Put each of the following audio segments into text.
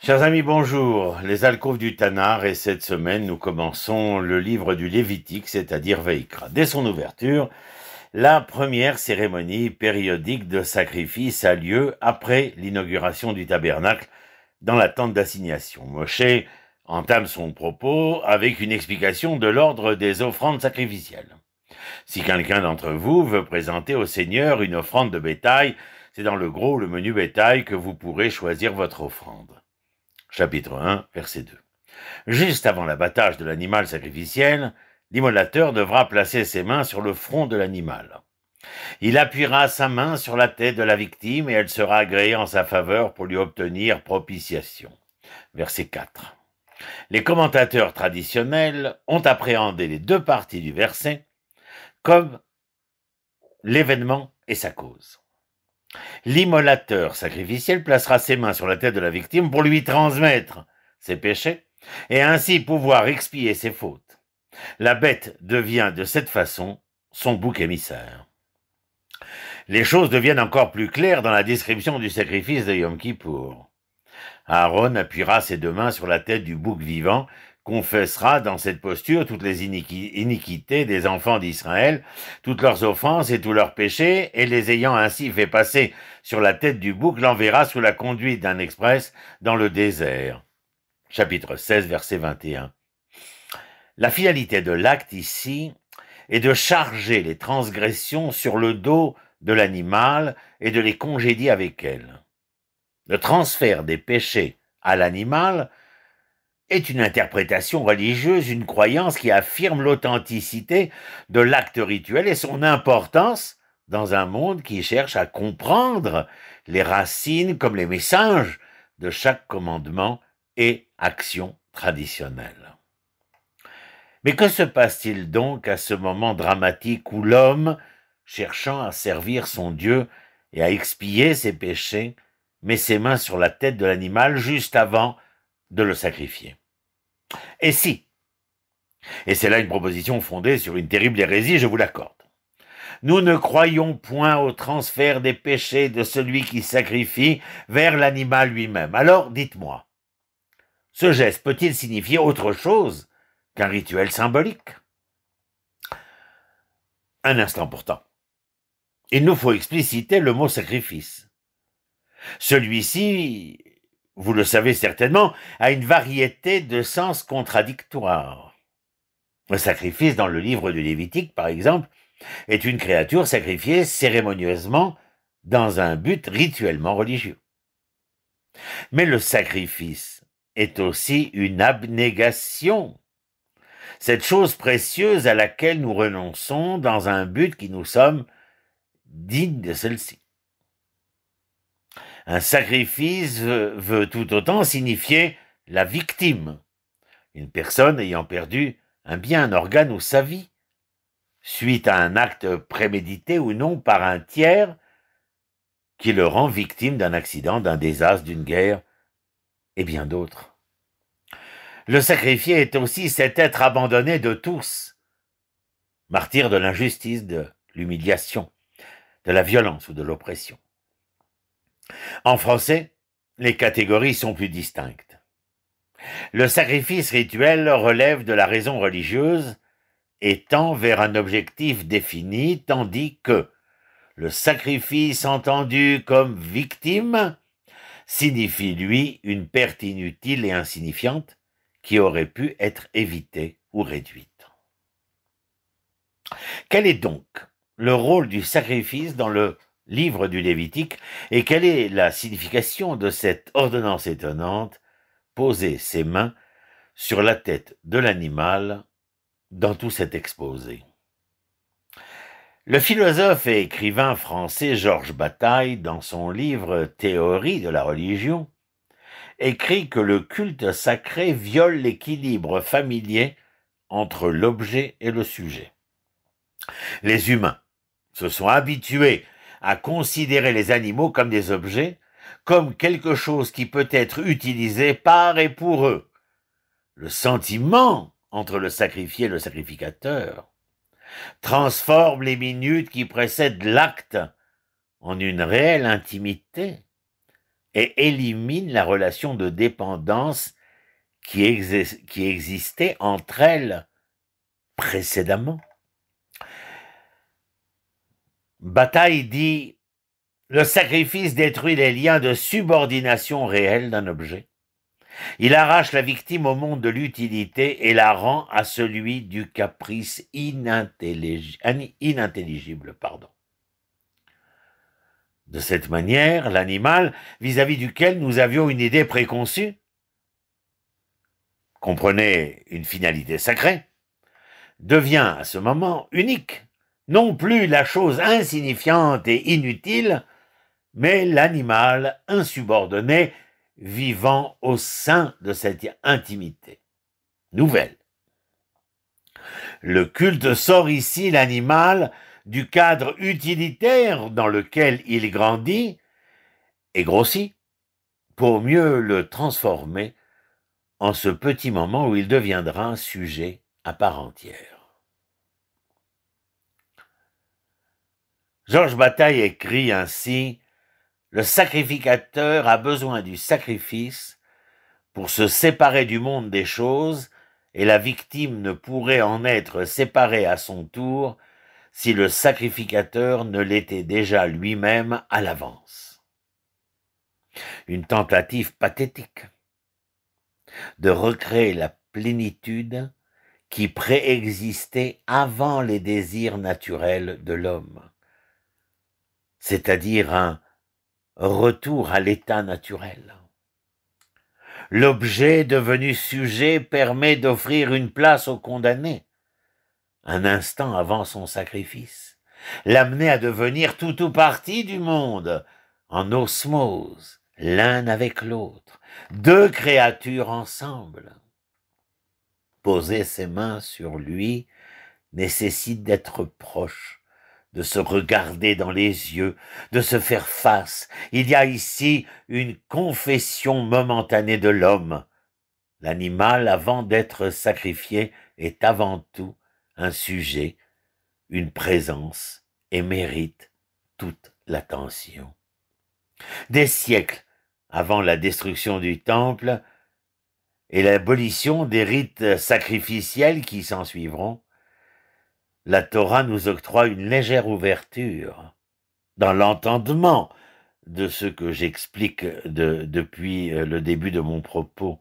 Chers amis, bonjour. Les alcôves du Tanakh et cette semaine, nous commençons le livre du Lévitique, c'est-à-dire Veikra. Dès son ouverture, la première cérémonie périodique de sacrifice a lieu après l'inauguration du tabernacle dans la tente d'assignation. Moshe entame son propos avec une explication de l'ordre des offrandes sacrificielles. Si quelqu'un d'entre vous veut présenter au Seigneur une offrande de bétail, c'est dans le gros ou le menu bétail que vous pourrez choisir votre offrande. Chapitre 1, verset 2. Juste avant l'abattage de l'animal sacrificiel, l'immolateur devra placer ses mains sur le front de l'animal. Il appuiera sa main sur la tête de la victime et elle sera agréée en sa faveur pour lui obtenir propitiation. Verset 4. Les commentateurs traditionnels ont appréhendé les deux parties du verset comme l'événement et sa cause. L'immolateur sacrificiel placera ses mains sur la tête de la victime pour lui transmettre ses péchés et ainsi pouvoir expier ses fautes. La bête devient de cette façon son bouc émissaire. Les choses deviennent encore plus claires dans la description du sacrifice de Yom Kippour. Aaron appuiera ses deux mains sur la tête du bouc vivant, confessera dans cette posture toutes les iniquités des enfants d'Israël, toutes leurs offenses et tous leurs péchés, et les ayant ainsi fait passer sur la tête du bouc, l'enverra sous la conduite d'un express dans le désert. Chapitre 16, verset 21. La finalité de l'acte ici est de charger les transgressions sur le dos de l'animal et de les congédier avec elles. Le transfert des péchés à l'animal est une interprétation religieuse, une croyance qui affirme l'authenticité de l'acte rituel et son importance dans un monde qui cherche à comprendre les racines comme les messages de chaque commandement et action traditionnelle. Mais que se passe-t-il donc à ce moment dramatique où l'homme, cherchant à servir son Dieu et à expier ses péchés, met ses mains sur la tête de l'animal juste avant de le sacrifier? Et si, et c'est là une proposition fondée sur une terrible hérésie, je vous l'accorde, nous ne croyons point au transfert des péchés de celui qui sacrifie vers l'animal lui-même. Alors dites-moi, ce geste peut-il signifier autre chose qu'un rituel symbolique? Un instant pourtant. Il nous faut expliciter le mot sacrifice. Celui-ci, vous le savez certainement, a une variété de sens contradictoires. Le sacrifice dans le livre du Lévitique, par exemple, est une créature sacrifiée cérémonieusement dans un but rituellement religieux. Mais le sacrifice est aussi une abnégation, cette chose précieuse à laquelle nous renonçons dans un but qui nous sommes dignes de celle-ci. Un sacrifice veut tout autant signifier la victime, une personne ayant perdu un bien, un organe ou sa vie, suite à un acte prémédité ou non par un tiers qui le rend victime d'un accident, d'un désastre, d'une guerre, et bien d'autres. Le sacrifié est aussi cet être abandonné de tous, martyr de l'injustice, de l'humiliation, de la violence ou de l'oppression. En français, les catégories sont plus distinctes. Le sacrifice rituel relève de la raison religieuse et tend vers un objectif défini, tandis que le sacrifice entendu comme victime signifie, lui, une perte inutile et insignifiante qui aurait pu être évitée ou réduite. Quel est donc le rôle du sacrifice dans le livre du Lévitique et quelle est la signification de cette ordonnance étonnante, poser ses mains sur la tête de l'animal dans tout cet exposé? Le philosophe et écrivain français Georges Bataille, dans son livre Théorie de la religion, écrit que le culte sacré viole l'équilibre familier entre l'objet et le sujet. Les humains se sont habitués à considérer les animaux comme des objets, comme quelque chose qui peut être utilisé par et pour eux. Le sentiment entre le sacrifié et le sacrificateur transforme les minutes qui précèdent l'acte en une réelle intimité et élimine la relation de dépendance qui existait entre elles précédemment. Bataille dit « Le sacrifice détruit les liens de subordination réelle d'un objet. Il arrache la victime au monde de l'utilité et la rend à celui du caprice inintelligible. De cette manière, l'animal, vis-à-vis duquel nous avions une idée préconçue, comprenait une finalité sacrée, devient à ce moment unique, non plus la chose insignifiante et inutile, mais l'animal insubordonné vivant au sein de cette intimité nouvelle. Le culte sort ici l'animal du cadre utilitaire dans lequel il grandit et grossit pour mieux le transformer en ce petit moment où il deviendra un sujet à part entière. Georges Bataille écrit ainsi « Le sacrificateur a besoin du sacrifice pour se séparer du monde des choses et la victime ne pourrait en être séparée à son tour si le sacrificateur ne l'était déjà lui-même à l'avance. » Une tentative pathétique de recréer la plénitude qui préexistait avant les désirs naturels de l'homme, c'est-à-dire un retour à l'état naturel. L'objet devenu sujet permet d'offrir une place au condamné, un instant avant son sacrifice, l'amener à devenir tout ou partie du monde, en osmose, l'un avec l'autre, deux créatures ensemble. Poser ses mains sur lui nécessite d'être proche, de se regarder dans les yeux, de se faire face. Il y a ici une confession momentanée de l'homme. L'animal, avant d'être sacrifié, est avant tout un sujet, une présence, et mérite toute l'attention. Des siècles avant la destruction du temple et l'abolition des rites sacrificiels qui s'ensuivront, la Torah nous octroie une légère ouverture dans l'entendement de ce que j'explique depuis le début de mon propos.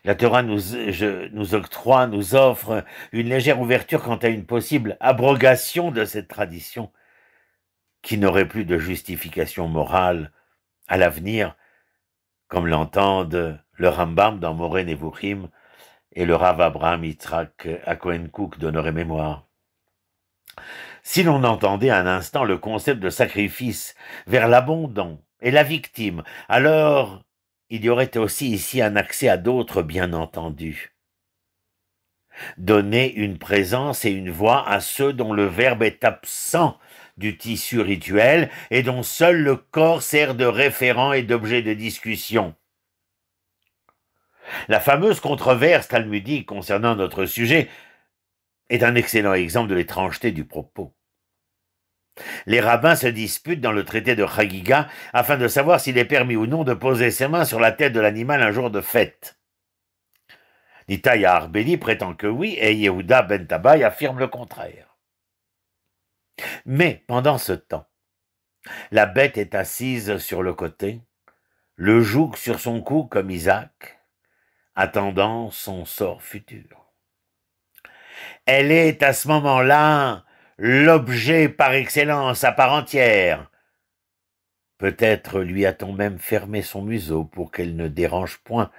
La Torah nous offre une légère ouverture quant à une possible abrogation de cette tradition qui n'aurait plus de justification morale à l'avenir, comme l'entendent le Rambam dans Moreh Nevuchim et le Rav Abraham Yitzhak à Cohen Cook d'Honoré Mémoire. Si l'on entendait un instant le concept de sacrifice vers l'abondant et la victime, alors il y aurait aussi ici un accès à d'autres bien entendus. Donner une présence et une voix à ceux dont le verbe est absent du tissu rituel et dont seul le corps sert de référent et d'objet de discussion. La fameuse controverse talmudique concernant notre sujet est un excellent exemple de l'étrangeté du propos. Les rabbins se disputent dans le traité de Chagiga afin de savoir s'il est permis ou non de poser ses mains sur la tête de l'animal un jour de fête. Nitaï Arbeli prétend que oui et Yehuda ben Tabai affirme le contraire. Mais pendant ce temps, la bête est assise sur le côté, le joug sur son cou comme Isaac, attendant son sort futur. Elle est à ce moment-là l'objet par excellence à part entière. Peut-être lui a-t-on même fermé son museau pour qu'elle ne dérange point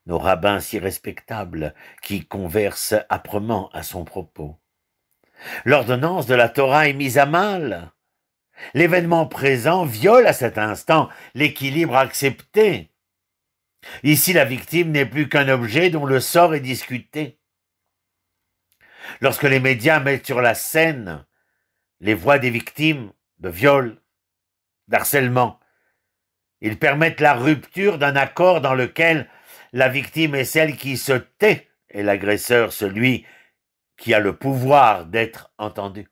nos rabbins si respectables qui conversent âprement à son propos. L'ordonnance de la Torah est mise à mal. L'événement présent viole à cet instant l'équilibre accepté. Ici, la victime n'est plus qu'un objet dont le sort est discuté. Lorsque les médias mettent sur la scène les voix des victimes de viol, d'harcèlement, ils permettent la rupture d'un accord dans lequel la victime est celle qui se tait et l'agresseur celui qui a le pouvoir d'être entendu.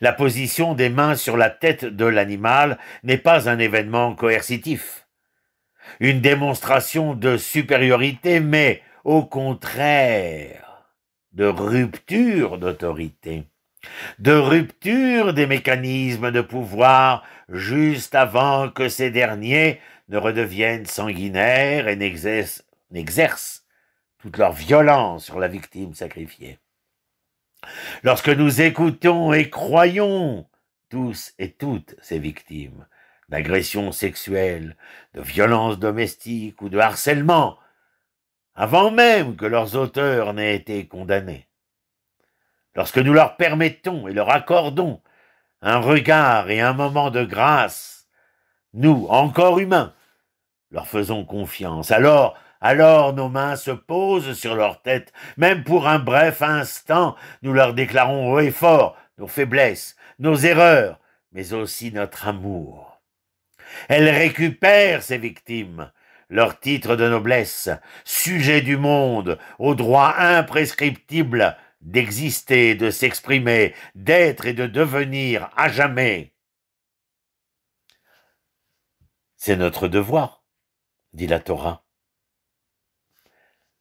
La position des mains sur la tête de l'animal n'est pas un événement coercitif, une démonstration de supériorité, mais au contraire de rupture d'autorité, de rupture des mécanismes de pouvoir juste avant que ces derniers ne redeviennent sanguinaires et n'exercent toute leur violence sur la victime sacrifiée. Lorsque nous écoutons et croyons tous et toutes ces victimes d'agressions sexuelles, de violences domestiques ou de harcèlement, avant même que leurs auteurs n'aient été condamnés, lorsque nous leur permettons et leur accordons un regard et un moment de grâce, nous, encore humains, leur faisons confiance, alors nos mains se posent sur leur tête, même pour un bref instant, nous leur déclarons haut et fort nos faiblesses, nos erreurs, mais aussi notre amour. Elles récupèrent ces victimes, leur titre de noblesse, sujet du monde, au droit imprescriptible d'exister, de s'exprimer, d'être et de devenir à jamais. C'est notre devoir, dit la Torah.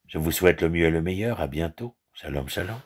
Je vous souhaite le mieux et le meilleur. À bientôt. Shalom, shalom.